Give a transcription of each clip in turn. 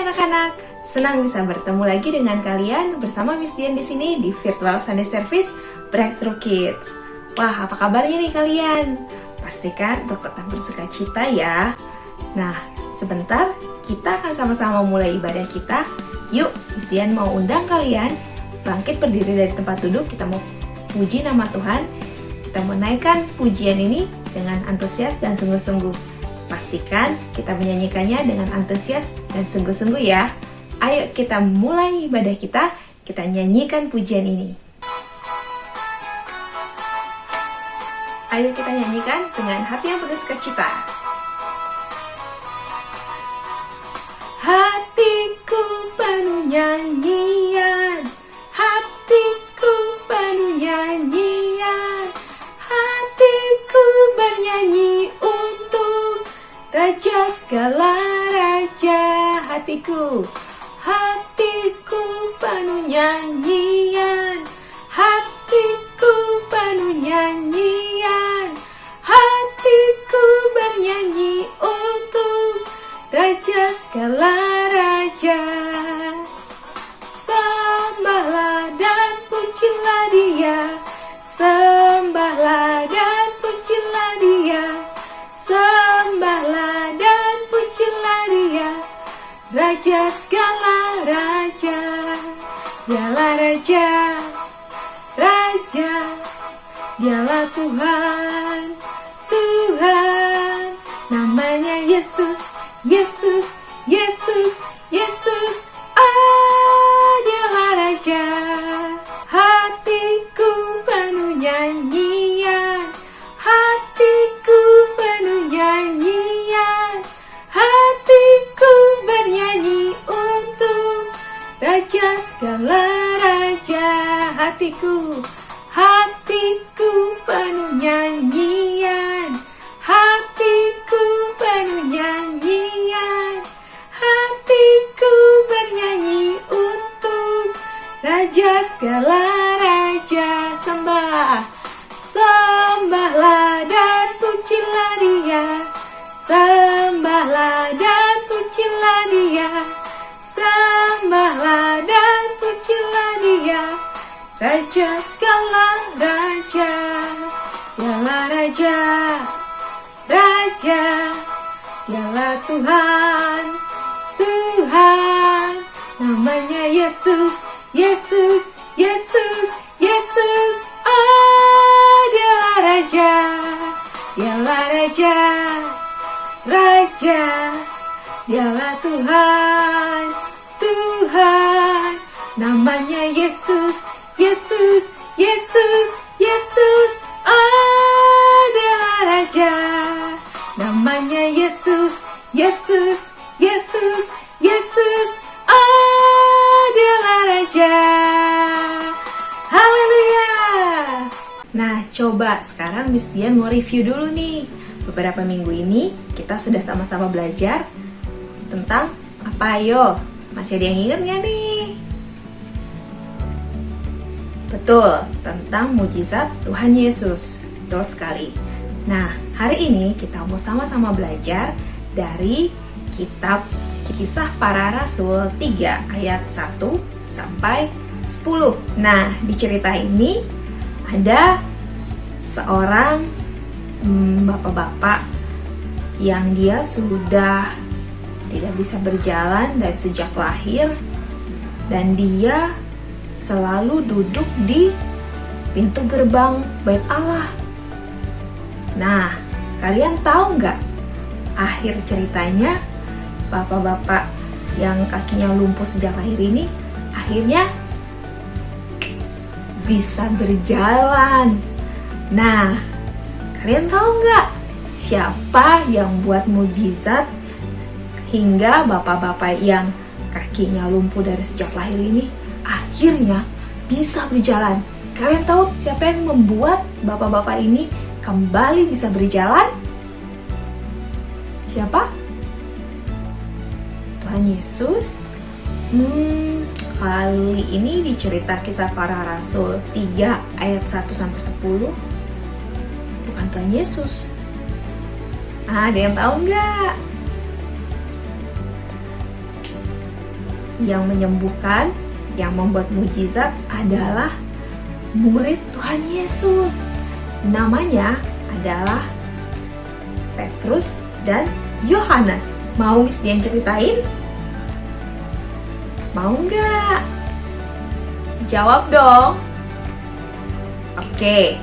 anak-anak, senang bisa bertemu lagi dengan kalian bersama Miss Dian di sini di Virtual Sunday Service Breakthrough Kids. Wah, apa kabarnya nih kalian? Pastikan untuk tetap bersukacita ya. Nah, sebentar kita akan sama-sama mulai ibadah kita. Yuk, Miss Dian mau undang kalian bangkit berdiri dari tempat duduk. Kita mau puji nama Tuhan. Kita menaikkan pujian ini dengan antusias dan sungguh-sungguh. Pastikan kita menyanyikannya dengan antusias dan sungguh-sungguh ya. Ayo kita mulai ibadah kita nyanyikan pujian ini. Ayo kita nyanyikan dengan hati yang penuh sukacita. Hatiku penuh nyanyian, hatiku penuh nyanyian, hatiku bernyanyi untuk Raja segala raja. Hatiku penuh nyanyian, hatiku penuh nyanyian, hatiku bernyanyi untuk Raja segala raja. Sembahlah dan pujilah Dia, sembahlah dan pujilah Dia, sembahlah dan pujilah Dia, Raja segala raja. Dialah Raja, Raja, Dialah Tuhan, Tuhan. Namanya Yesus, Yesus, Yesus, Yesus. Dialah Raja. Hatiku penuh nyanyian, hatiku penuh nyanyian, hatiku bernyanyi untuk Raja segala raja. Hatiku penuh nyanyian, hatiku penuh nyanyian, hatiku bernyanyi untuk Raja segala raja. Sembahlah dan pujilah Dia, sembahlah dan pujilah Dia, sembahlah dan pujilah Dia, Raja segala raja. Dialah Raja, Raja, Dialah Tuhan, Tuhan. Namanya Yesus, Yesus, Yesus, Yesus. Dialah Raja, Dialah Raja, Raja, Dialah Tuhan, Tuhan. Namanya Yesus, Yesus, Yesus, Yesus. Dialah Raja. Namanya Yesus, Yesus, Yesus, Yesus. Dialah Raja. Haleluya. Nah, coba sekarang Miss Dian mau review dulu nih. Beberapa minggu ini kita sudah sama-sama belajar tentang apa ayo? Masih ada yang ingat gak nih? Betul, tentang mujizat Tuhan Yesus. Betul sekali. Nah, hari ini kita mau sama-sama belajar dari kitab Kisah Para Rasul 3 ayat 1 sampai 10. Nah, di cerita ini ada seorang bapak-bapak yang dia sudah tidak bisa berjalan dari sejak lahir, dan dia selalu duduk di pintu gerbang Bait Allah. Nah, kalian tahu nggak akhir ceritanya? Bapak-bapak yang kakinya lumpuh sejak lahir ini akhirnya bisa berjalan. Nah, kalian tahu nggak siapa yang buat mujizat hingga bapak-bapak yang kakinya lumpuh dari sejak lahir ini akhirnya bisa berjalan? Kalian tahu siapa yang membuat bapak-bapak ini kembali bisa berjalan? Siapa? Tuhan Yesus. Kali ini di cerita Kisah Para Rasul 3 ayat 1 sampai 10 bukan Tuhan Yesus. Ada yang tahu nggak? yang menyembuhkan, yang membuat mujizat adalah murid Tuhan Yesus. Namanya adalah Petrus dan Yohanes. Mau Miss Dian ceritain? Mau nggak? Jawab dong. Oke,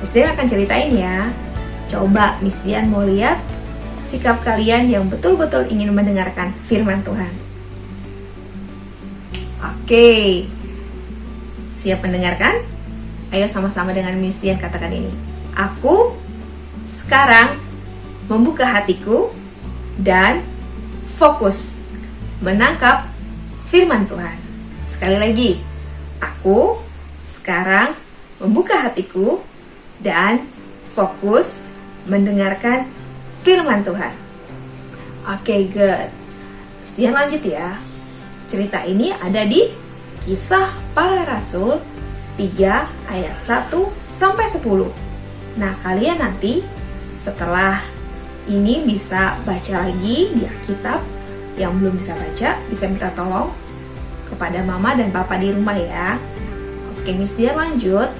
Miss Dian akan ceritain ya. Coba Miss Dian mau lihat sikap kalian yang betul-betul ingin mendengarkan firman Tuhan. Oke, siap mendengarkan? Ayo sama-sama dengan Miss Dian katakan ini. Aku sekarang membuka hatiku dan fokus menangkap firman Tuhan. Sekali lagi, aku sekarang membuka hatiku dan fokus mendengarkan firman Tuhan. Oke, good. Miss lanjut ya. Cerita ini ada di Kisah Para Rasul 3 ayat 1 sampai 10. Nah, kalian nanti setelah ini bisa baca lagi di Alkitab. Yang belum bisa baca bisa minta tolong kepada mama dan papa di rumah ya. Oke, Miss Dian lanjut.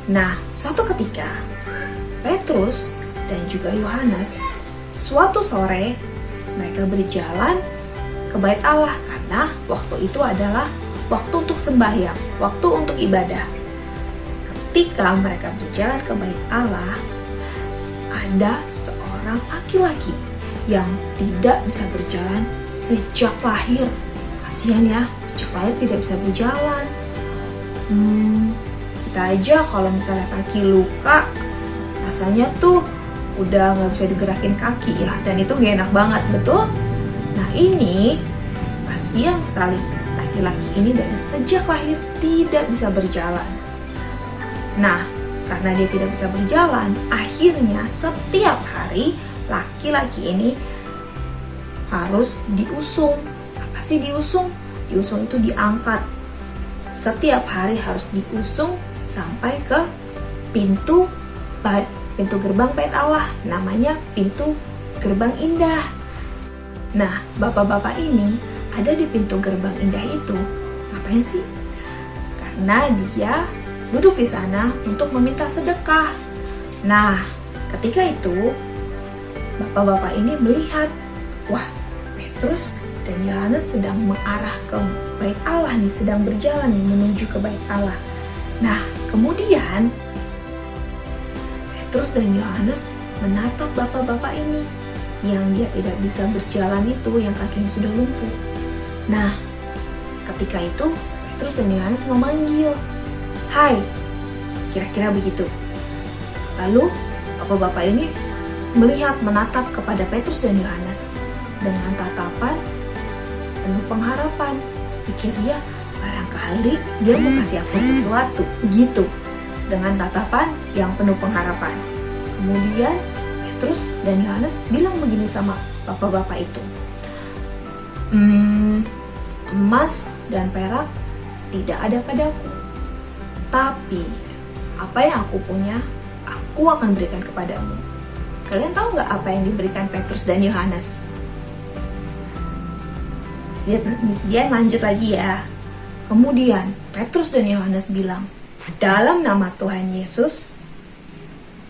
Nah, suatu ketika Petrus dan juga Yohanes suatu sore mereka berjalan ke bait Allah karena waktu itu adalah waktu untuk sembahyang, waktu untuk ibadah. Ketika mereka berjalan ke bait Allah, ada seorang laki-laki yang tidak bisa berjalan sejak lahir. Kasihan ya, sejak lahir tidak bisa berjalan. Kita aja kalau misalnya kaki luka, rasanya tuh udah gak bisa digerakin kaki ya, dan itu gak enak banget, betul? Nah ini, kasihan sekali, laki-laki ini dari sejak lahir tidak bisa berjalan. Nah, karena dia tidak bisa berjalan, akhirnya setiap hari laki-laki ini harus diusung. Apa sih diusung? Diusung itu diangkat. Setiap hari harus diusung sampai ke pintu gerbang bait Allah. Namanya pintu gerbang indah. Nah, bapak-bapak ini ada di pintu gerbang indah itu. Ngapain sih? Karena dia duduk di sana untuk meminta sedekah. Nah, ketika itu bapak-bapak ini melihat, wah, Petrus dan Yohanes sedang mengarah ke bait Allah nih, sedang berjalan nih menuju ke bait Allah. Nah, kemudian Petrus dan Yohanes menatap bapak-bapak ini yang dia tidak bisa berjalan itu, yang kakinya sudah lumpuh. Nah, ketika itu Petrus dan Yohanes memanggil, "Hai," kira-kira begitu. Lalu bapak-bapak ini melihat, menatap kepada Petrus dan Yohanes dengan tatapan penuh pengharapan. Pikir dia, barangkali dia mau kasih aku sesuatu, begitu, dengan tatapan yang penuh pengharapan. Kemudian Petrus dan Yohanes bilang begini sama bapak-bapak itu, emas dan perak tidak ada padaku, tapi apa yang aku punya, aku akan berikan kepadamu. Kalian tahu nggak apa yang diberikan Petrus dan Yohanes? Miss Dian lanjut lagi ya. Kemudian Petrus dan Yohanes bilang, "Dalam nama Tuhan Yesus,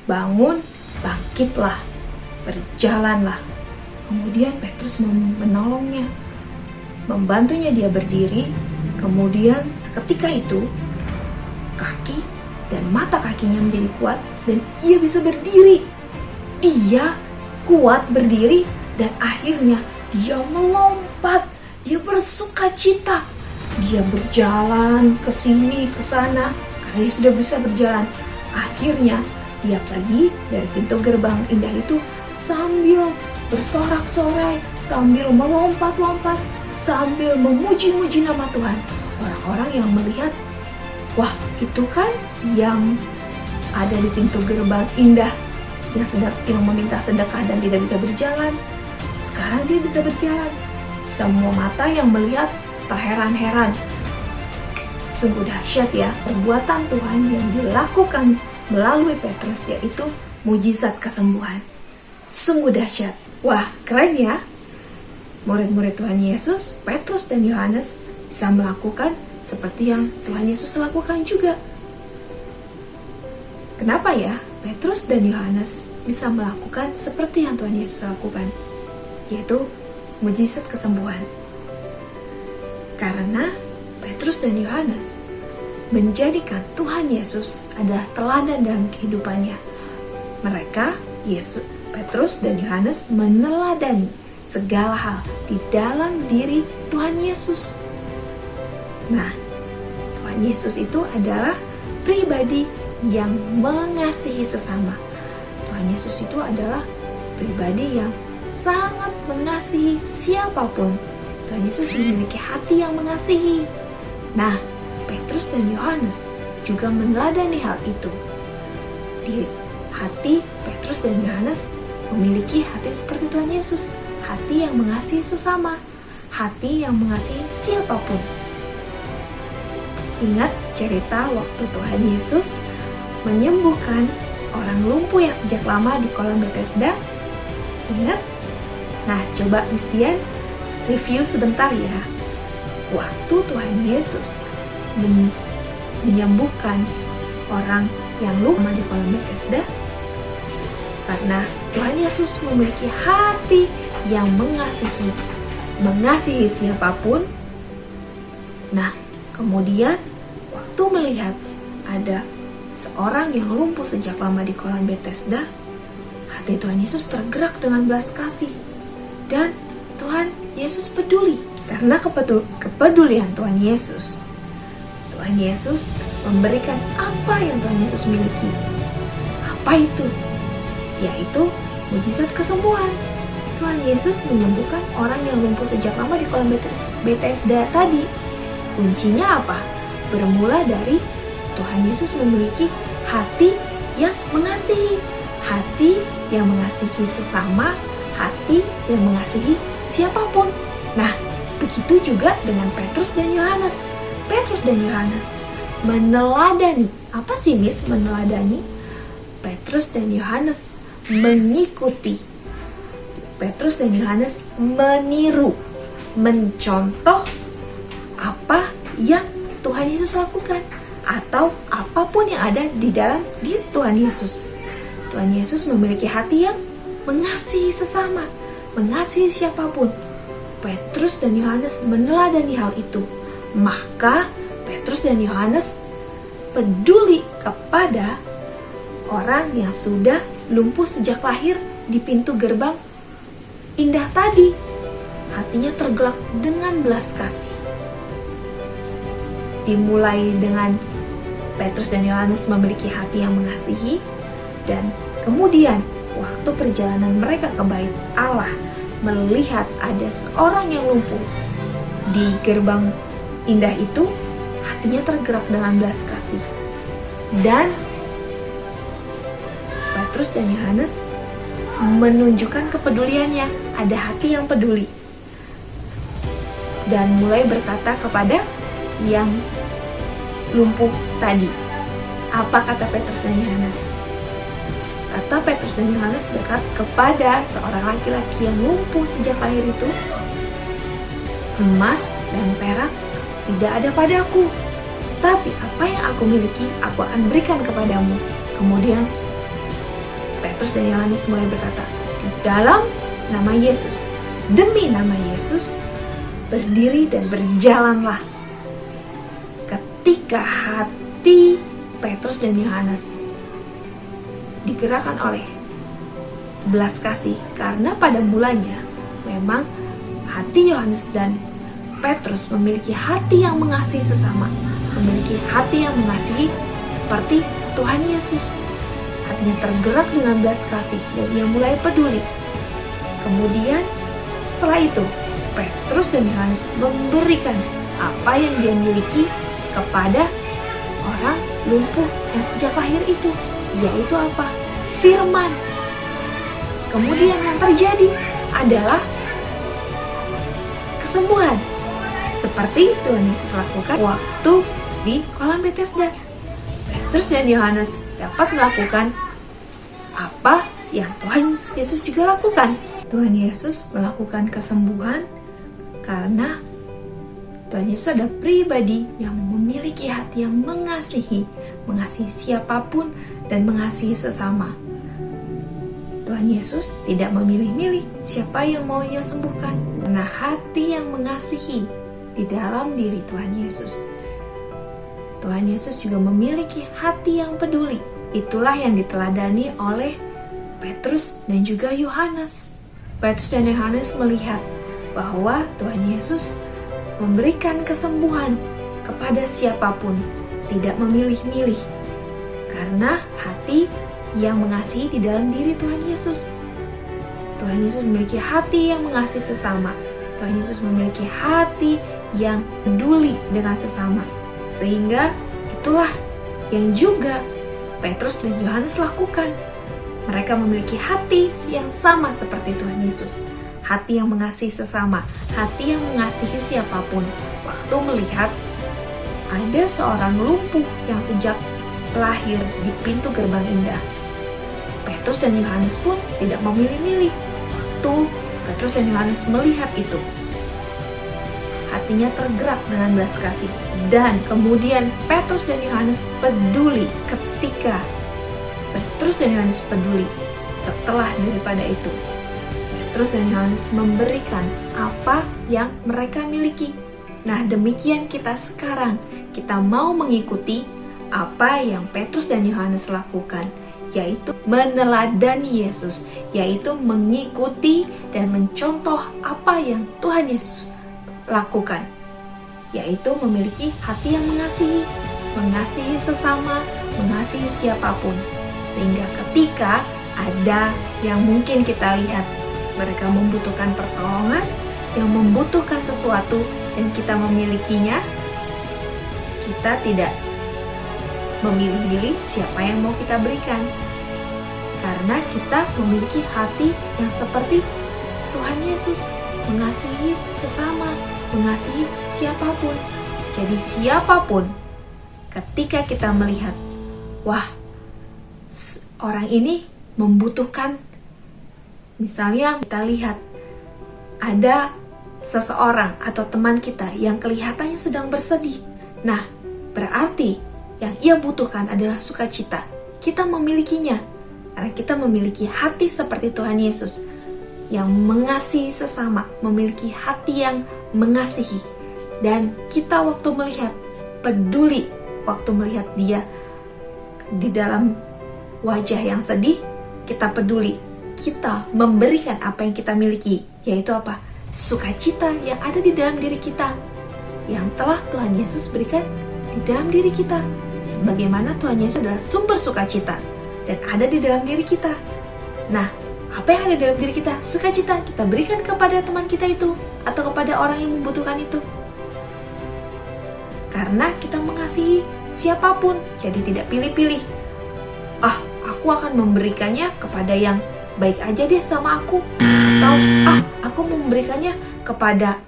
bangun, bangkitlah, berjalanlah." Kemudian Petrus menolongnya, membantunya dia berdiri. Kemudian seketika itu kaki dan mata kakinya menjadi kuat dan ia bisa berdiri. Dia kuat berdiri dan akhirnya dia melompat, dia bersukacita, dia berjalan ke sini ke sana karena dia sudah bisa berjalan. Akhirnya dia pergi dari pintu gerbang indah itu sambil bersorak-sorai, sambil melompat-lompat, sambil memuji-muji nama Tuhan. Orang-orang yang melihat, wah, itu kan yang ada di pintu gerbang indah yang meminta sedekah dan tidak bisa berjalan. Sekarang dia bisa berjalan. Semua mata yang melihat terheran-heran. Sungguh dahsyat ya perbuatan Tuhan yang dilakukan melalui Petrus, yaitu mujizat kesembuhan. Sungguh dahsyat. Wah, keren ya. murid-murid Tuhan Yesus, Petrus dan Yohanes, bisa melakukan seperti yang Tuhan Yesus lakukan juga. Kenapa ya Petrus dan Yohanes bisa melakukan seperti yang Tuhan Yesus lakukan? Yaitu mujizat kesembuhan. Karena Petrus dan Yohanes menjadikan Tuhan Yesus adalah teladan dalam kehidupannya. Mereka, Petrus dan Yohanes meneladani segala hal di dalam diri Tuhan Yesus. Nah, Tuhan Yesus itu adalah pribadi yang mengasihi sesama. Tuhan Yesus itu adalah pribadi yang sangat mengasihi siapapun. Tuhan Yesus memiliki hati yang mengasihi. Nah, Petrus dan Yohanes juga meneladani hal itu. Di hati Petrus dan Yohanes memiliki hati seperti Tuhan Yesus, hati yang mengasihi sesama, hati yang mengasihi siapapun. Ingat cerita waktu Tuhan Yesus menyembuhkan orang lumpuh yang sejak lama di kolam Bethesda? Ingat? Nah, coba Mistian review sebentar ya. Waktu Tuhan Yesus menyembuhkan orang yang lumpuh di kolam Bethesda, karena Tuhan Yesus memiliki hati yang mengasihi siapapun. Nah, kemudian waktu melihat ada seorang yang lumpuh sejak lama di kolam Bethesda, hati Tuhan Yesus tergerak dengan belas kasih. Dan Tuhan Yesus peduli. Karena kepedulian Tuhan Yesus, Tuhan Yesus memberikan apa yang Tuhan Yesus miliki. Apa itu? Yaitu mujizat kesembuhan. Tuhan Yesus menyembuhkan orang yang lumpuh sejak lama di kolam Bethesda tadi. Kuncinya apa? Bermula dari Tuhan Yesus memiliki hati yang mengasihi. Hati yang mengasihi sesama, hati yang mengasihi siapapun. Nah, begitu juga dengan Petrus dan Yohanes. Petrus dan Yohanes meneladani. Apa sih Miss meneladani? Petrus dan Yohanes mengikuti. Petrus dan Yohanes meniru, mencontoh apa yang Tuhan Yesus lakukan, atau apapun yang ada di dalam diri Tuhan Yesus. Tuhan Yesus memiliki hati yang mengasihi sesama, mengasihi siapapun. Petrus dan Yohanes meneladani hal itu. Maka Petrus dan Yohanes peduli kepada orang yang sudah lumpuh sejak lahir di pintu gerbang indah tadi. Hatinya tergerak dengan belas kasih. Dimulai dengan Petrus dan Yohanes memiliki hati yang mengasihi, dan kemudian waktu perjalanan mereka ke bait Allah, melihat ada seorang yang lumpuh di gerbang indah itu, hatinya tergerak dengan belas kasih. Dan Petrus dan Yohanes menunjukkan kepeduliannya, ada hati yang peduli, dan mulai berkata kepada yang lumpuh tadi. Apa kata Petrus dan Yohanes? Kata Petrus dan Yohanes berkata kepada seorang laki-laki yang lumpuh sejak lahir itu, emas dan perak tidak ada padaku, tapi apa yang aku miliki aku akan berikan kepadamu. Kemudian Petrus dan Yohanes mulai berkata, di dalam nama Yesus, demi nama Yesus, berdiri dan berjalanlah. Ketika hati Petrus dan Yohanes digerakkan oleh belas kasih, karena pada mulanya memang hati Yohanes dan Petrus memiliki hati yang mengasihi sesama, memiliki hati yang mengasihi seperti Tuhan Yesus. Hatinya tergerak dengan belas kasih dan ia mulai peduli. Kemudian setelah itu Petrus dan Yohanes memberikan apa yang dia miliki kepada orang lumpuh yang sejak lahir itu, yaitu apa? Firman. Kemudian yang terjadi adalah kesembuhan, seperti Tuhan Yesus lakukan waktu di kolam Bethesda. Petrus dan Yohanes dapat melakukan apa yang Tuhan Yesus juga lakukan. Tuhan Yesus melakukan kesembuhan karena Tuhan Yesus adalah pribadi yang memiliki hati yang mengasihi siapapun dan mengasihi sesama. Tuhan Yesus tidak memilih-milih siapa yang mau Ia sembuhkan, karena hati yang mengasihi di dalam diri Tuhan Yesus. Tuhan Yesus juga memiliki hati yang peduli. Itulah yang diteladani oleh Petrus dan juga Yohanes. Petrus dan Yohanes melihat bahwa Tuhan Yesus memberikan kesembuhan kepada siapapun, tidak memilih-milih, karena hati yang mengasihi di dalam diri Tuhan Yesus. Tuhan Yesus memiliki hati yang mengasihi sesama. Tuhan Yesus memiliki hati yang peduli dengan sesama. Sehingga itulah yang juga Petrus dan Yohanes lakukan. Mereka memiliki hati yang sama seperti Tuhan Yesus. Hati yang mengasihi sesama, hati yang mengasihi siapapun. Waktu melihat ada seorang lumpuh yang sejak lahir di pintu gerbang indah, Petrus dan Yohanes pun tidak memilih-milih. Waktu Petrus dan Yohanes melihat itu, hatinya tergerak dengan belas kasih. Dan kemudian Petrus dan Yohanes peduli ketika Petrus dan Yohanes peduli setelah daripada itu. Petrus dan Yohanes memberikan apa yang mereka miliki. Nah, demikian kita sekarang. Kita mau mengikuti apa yang Petrus dan Yohanes lakukan, yaitu meneladani Yesus, yaitu mengikuti dan mencontoh apa yang Tuhan Yesus lakukan, yaitu memiliki hati yang mengasihi sesama, mengasihi siapapun. Sehingga ketika ada yang mungkin kita lihat mereka membutuhkan pertolongan, yang membutuhkan sesuatu, dan kita memilikinya, kita tidak memilih-milih siapa yang mau kita berikan. Karena kita memiliki hati yang seperti Tuhan Yesus, mengasihi sesama, mengasihi siapapun. Jadi siapapun, ketika kita melihat, wah, orang ini membutuhkan, misalnya kita lihat ada seseorang atau teman kita yang kelihatannya sedang bersedih. Nah, berarti yang ia butuhkan adalah sukacita. Kita memilikinya karena kita memiliki hati seperti Tuhan Yesus yang mengasihi sesama, memiliki hati yang mengasihi. Dan kita waktu melihat, peduli waktu melihat dia di dalam wajah yang sedih, kita peduli. Kita memberikan apa yang kita miliki, yaitu apa? Sukacita yang ada di dalam diri kita, yang telah Tuhan Yesus berikan di dalam diri kita. Sebagaimana Tuhan Yesus adalah sumber sukacita dan ada di dalam diri kita. Nah, apa yang ada dalam diri kita? Sukacita kita berikan kepada teman kita itu, atau kepada orang yang membutuhkan itu. Karena kita mengasihi siapapun, jadi tidak pilih-pilih. Aku akan memberikannya kepada yang baik aja deh sama aku, atau aku memberikannya kepada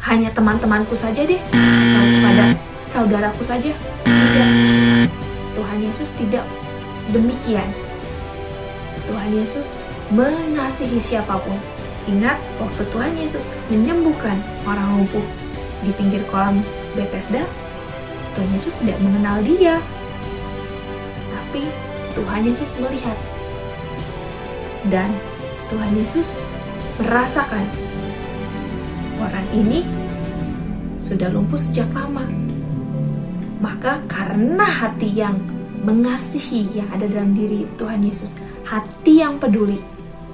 hanya teman-temanku saja deh, atau kepada saudaraku saja. Tidak, Tuhan Yesus tidak demikian. Tuhan Yesus mengasihi siapapun. Ingat waktu Tuhan Yesus menyembuhkan orang lumpuh di pinggir kolam Bethesda, Tuhan Yesus tidak mengenal dia, tapi Tuhan Yesus melihat. Dan Tuhan Yesus merasakan orang ini sudah lumpuh sejak lama. Maka karena hati yang mengasihi yang ada dalam diri Tuhan Yesus, hati yang peduli,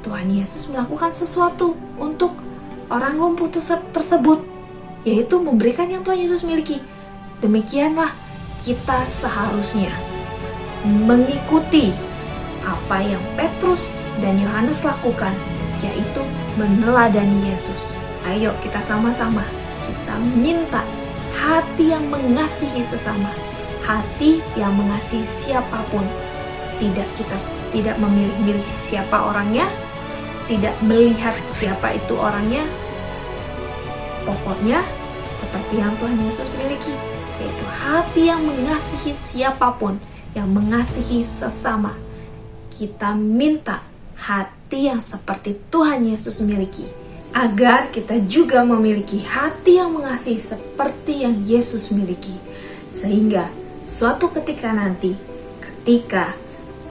Tuhan Yesus melakukan sesuatu untuk orang lumpuh tersebut, yaitu memberikan yang Tuhan Yesus miliki. Demikianlah kita seharusnya mengikuti apa yang Petrus dan Yohanes lakukan, yaitu meneladani Yesus. Ayo kita sama-sama, kita minta hati yang mengasihi sesama, hati yang mengasihi siapapun. Kita tidak memilih-milih siapa orangnya, tidak melihat siapa itu orangnya. Pokoknya seperti yang Tuhan Yesus miliki, yaitu hati yang mengasihi siapapun, yang mengasihi sesama. Kita minta hati hati yang seperti Tuhan Yesus miliki, agar kita juga memiliki hati yang mengasihi seperti yang Yesus miliki. Sehingga suatu ketika nanti, ketika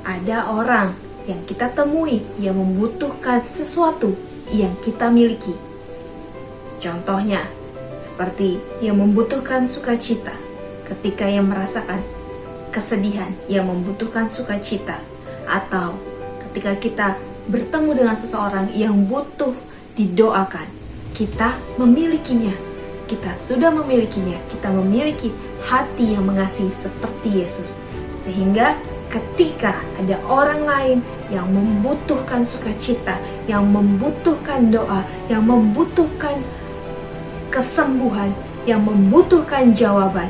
ada orang yang kita temui yang membutuhkan sesuatu yang kita miliki, contohnya seperti yang membutuhkan sukacita, ketika yang merasakan kesedihan yang membutuhkan sukacita, atau ketika kita bertemu dengan seseorang yang butuh didoakan, kita memilikinya. Kita sudah memilikinya. Kita memiliki hati yang mengasihi seperti Yesus. Sehingga ketika ada orang lain yang membutuhkan sukacita, yang membutuhkan doa, yang membutuhkan kesembuhan, yang membutuhkan jawaban,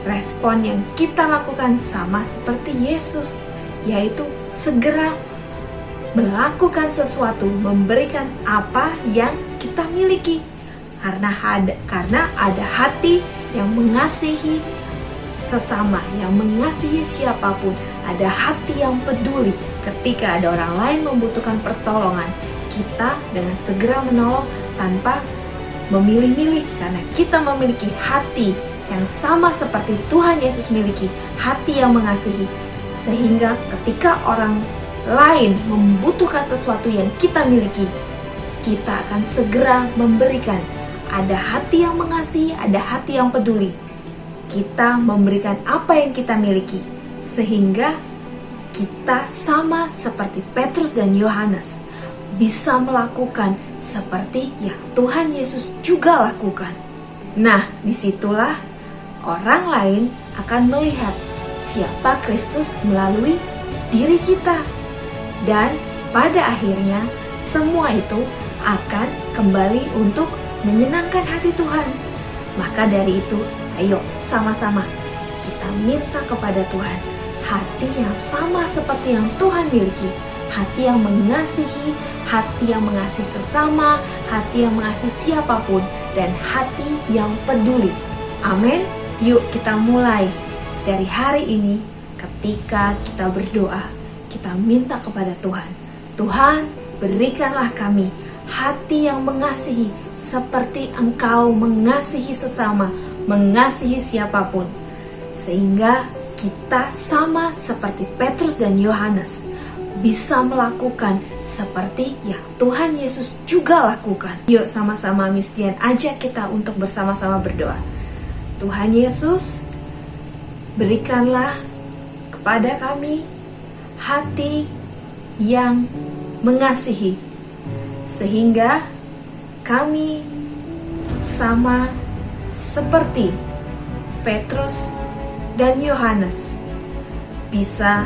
respon yang kita lakukan sama seperti Yesus, yaitu segera melakukan sesuatu, memberikan apa yang kita miliki. Karena ada hati yang mengasihi sesama, yang mengasihi siapapun. Ada hati yang peduli. Ketika ada orang lain membutuhkan pertolongan, kita dengan segera menolong tanpa memilih-milih, karena kita memiliki hati yang sama seperti Tuhan Yesus miliki, hati yang mengasihi. Sehingga ketika orang lain membutuhkan sesuatu yang kita miliki, kita akan segera memberikan. Ada hati yang mengasihi, ada hati yang peduli. Kita memberikan apa yang kita miliki, sehingga kita sama seperti Petrus dan Yohanes, bisa melakukan seperti yang Tuhan Yesus juga lakukan. Nah, disitulah orang lain akan melihat siapa Kristus melalui diri kita. Dan pada akhirnya semua itu akan kembali untuk menyenangkan hati Tuhan. Maka dari itu, ayo sama-sama kita minta kepada Tuhan hati yang sama seperti yang Tuhan miliki. Hati yang mengasihi, hati yang mengasihi sesama, hati yang mengasihi siapapun, dan hati yang peduli. Amin. Yuk kita mulai dari hari ini. Ketika kita berdoa, kita minta kepada Tuhan, Tuhan, berikanlah kami hati yang mengasihi seperti Engkau mengasihi sesama, mengasihi siapapun. Sehingga kita sama seperti Petrus dan Yohanes, bisa melakukan seperti yang Tuhan Yesus juga lakukan. Yuk sama-sama Mistian ajak kita untuk bersama-sama berdoa. Tuhan Yesus, berikanlah kepada kami hati yang mengasihi, sehingga kami sama seperti Petrus dan Yohanes bisa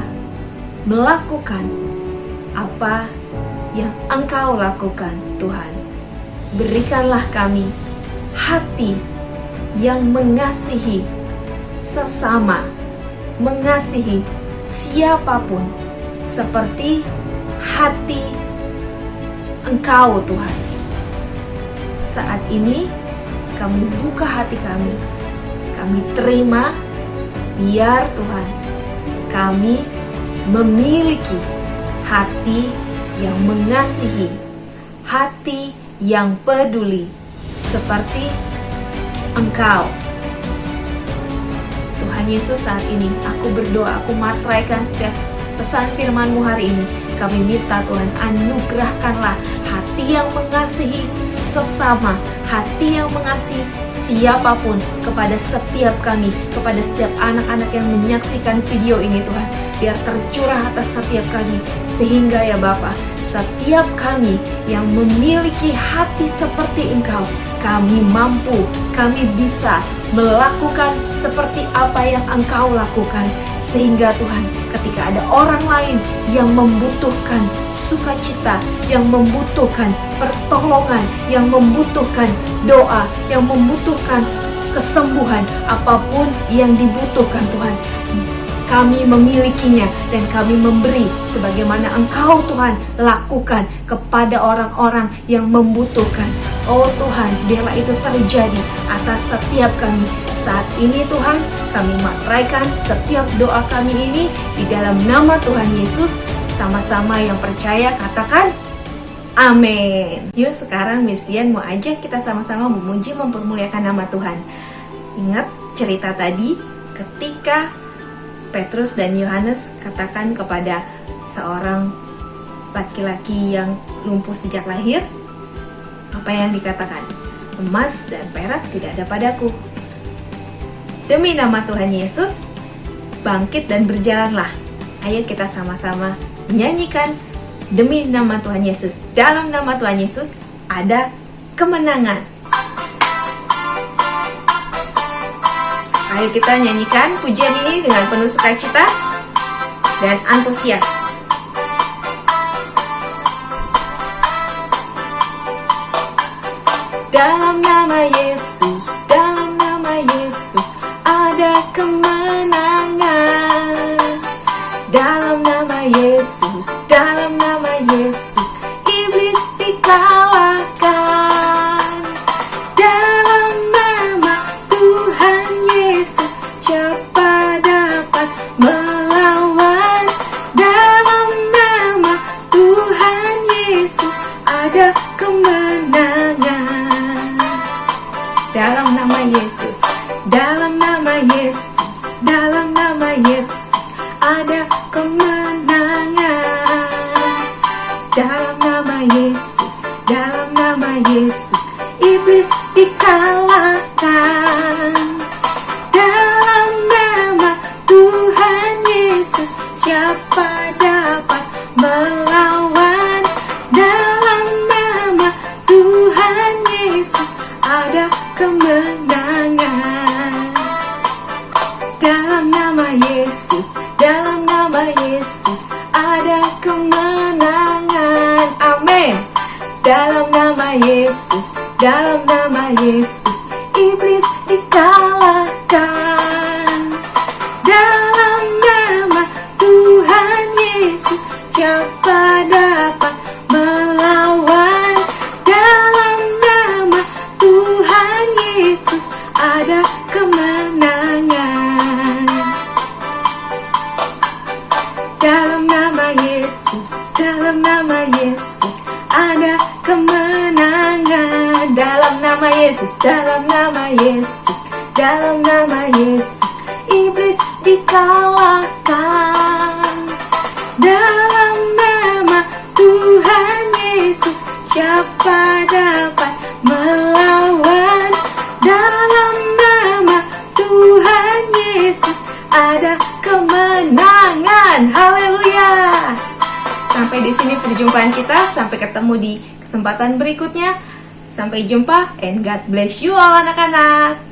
melakukan apa yang Engkau lakukan. Tuhan, berikanlah kami hati yang mengasihi sesama, mengasihi siapapun seperti hati Engkau, Tuhan. Saat ini kami buka hati kami terima, biar Tuhan kami memiliki hati yang mengasihi, hati yang peduli seperti Engkau. Tuhan Yesus, saat ini aku berdoa, aku matraikan setiap pesan firman-Mu hari ini. Kami minta Tuhan, anugerahkanlah hati yang mengasihi sesama, hati yang mengasihi siapapun kepada setiap kami, kepada setiap anak-anak yang menyaksikan video ini Tuhan. Biar tercurah atas setiap kami, sehingga ya Bapa, setiap kami yang memiliki hati seperti Engkau, kami mampu, kami bisa melakukan seperti apa yang Engkau lakukan. Sehingga Tuhan, ketika ada orang lain yang membutuhkan sukacita, yang membutuhkan pertolongan, yang membutuhkan doa, yang membutuhkan kesembuhan, apapun yang dibutuhkan Tuhan, kami memilikinya dan kami memberi sebagaimana Engkau Tuhan lakukan kepada orang-orang yang membutuhkan. Oh Tuhan, biarlah itu terjadi atas setiap kami. Saat ini Tuhan, kami matraikan setiap doa kami ini di dalam nama Tuhan Yesus, Sama-sama yang percaya katakan amin. Yuk sekarang Miss Dian mau ajak kita sama-sama memuji mempermuliakan nama Tuhan. Ingat cerita tadi ketika Petrus dan Yohanes katakan kepada seorang laki-laki yang lumpuh sejak lahir, apa yang dikatakan? Emas dan perak tidak ada padaku. Demi nama Tuhan Yesus, bangkit dan berjalanlah. Ayo kita sama-sama menyanyikan demi nama Tuhan Yesus. Dalam nama Tuhan Yesus ada kemenangan. Ayo kita nyanyikan pujian ini dengan penuh sukacita dan antusias. Dalam nama Yesus, dalam nama Yesus ada kemenangan. Dalam nama Yesus, dalam nama Yesus iblis dikalahkan. Dalam nama Tuhan Yesus siapa dapat melawan? Dalam nama Tuhan Yesus ada kemenangan. Dalam nama Yesus, dalam nama Yesus, dalam nama Yesus ada kemenangan. Dalam nama Yesus, dalam nama Yesus iblis dikalahkan. Dalam nama Tuhan Yesus siapa dapat melawan? Dalam nama Tuhan Yesus ada kemenangan. Dalam nama Yesus, dalam nama Yesus ada kemenangan. Amin. Dalam nama Yesus, dalam nama Yesus iblis dikalahkan. Dalam nama Tuhan Yesus siapa dapat melawan? Dalam nama Tuhan Yesus ada kemenangan. Dalam nama Yesus, dalam nama Yesus ada kemenangan. Dalam nama Yesus, dalam nama Yesus, dalam nama Yesus iblis dikalahkan. Dalam nama Tuhan Yesus siapa dapat melawan? Dalam nama Tuhan Yesus ada kemenangan. Haleluya. Sampai di sini perjumpaan kita. Sampai ketemu di kesempatan berikutnya. Sampai jumpa and God bless you all anak-anak.